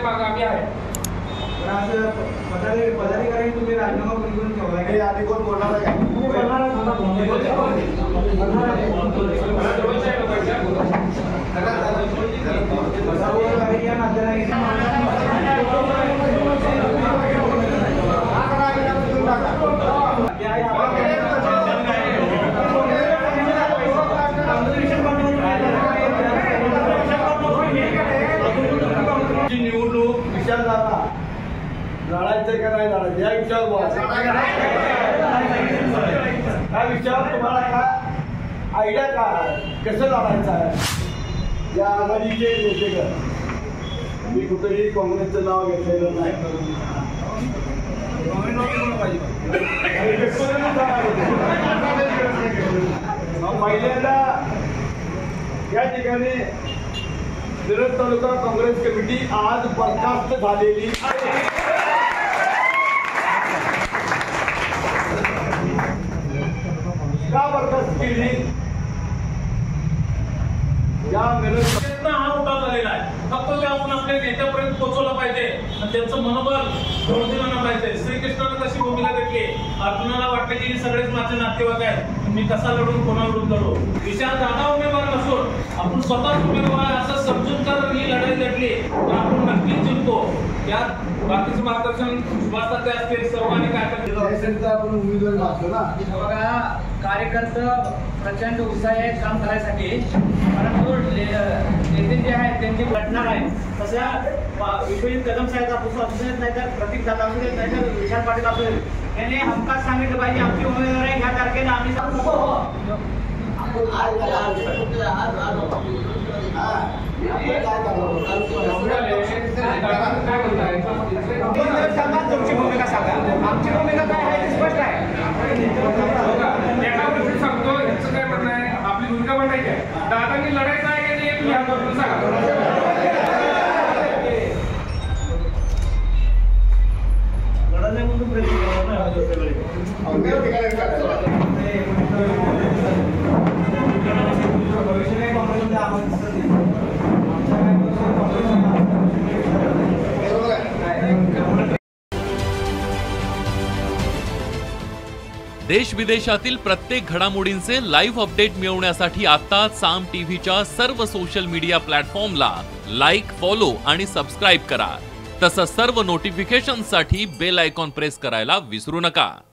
मागे आम्ही आहे. पदाधिकारी तुम्ही राजीनामा करून ठेवला की आधी कोण बोलणार आहे? निवडणूक विचार झाला लढायचं का नाही लढायचं या विषयावर बोला. त्या विषयावर तुम्हाला काय आयडिया काय कसं लढायचं आहे? या आघाडीचे नेते मी कुठेही काँग्रेसचं नाव घेतलेलं नाही. पहिल्यांदा या ठिकाणी मिरज तालुका काँग्रेस कमिटी आज बरखास्त झालेली आहे. का बरखास्त केली? या मिरज हा उठाव झालेला आहे. फक्त त्याहून आपल्या नेत्यापर्यंत पोहोचवलं पाहिजे, त्यांचं मनोबल जोडून पाहिजे. श्रीकृष्णाने कशी भूमिका घेतली, अर्जुनाला वाटतं की सगळेच माझे नातेवाईक आहेत, मी कसा लढून कोणावरून लढू. विशाल दादा उमेदवार नसून आपण स्वतःच उमेदवार असं समजून जर ही लढाई लढली तर आपण नक्कीच जिंकतो. यात बाकीचे मार्गदर्शन सुभाषताते असतील सर्वांनी काय करते आपण उमेदवार मागतो ना. बघा कार्यकर्ता प्रचंड उत्साही आहेत काम करायसाठी, परंतु नेते जे आहेत त्यांची घटना आहे तशा विश्वजित कदम साहेब असू नाही तर प्रतीक दादा असू देत नाही तर विशाल पाटील असू देत, याने हमखास सांगितलं पाहिजे आमची उमेदवार आहे ह्या तारखेला आम्ही तुमची भूमिका सांगा. आमची भूमिका काय आहे ती स्पष्ट आहे. एका गोष्टी सांगतो, याचं काय म्हणणं आहे, आपली भूमिका मांडायची आहे. दादांनी लढायचं आहे की नाही तुम्ही ह्याबद्दल सांगा. देश विदेशातील प्रत्येक घडामोडींचे लाईव्ह अपडेट मिळवण्यासाठी आता साम टीव्हीच्या सर्व सोशल मीडिया प्लॅटफॉर्मला लाईक, फॉलो आणि सबस्क्राईब करा. तसंच सर्व नोटिफिकेशनसाठी बेल आयकॉन प्रेस करायला विसरू नका.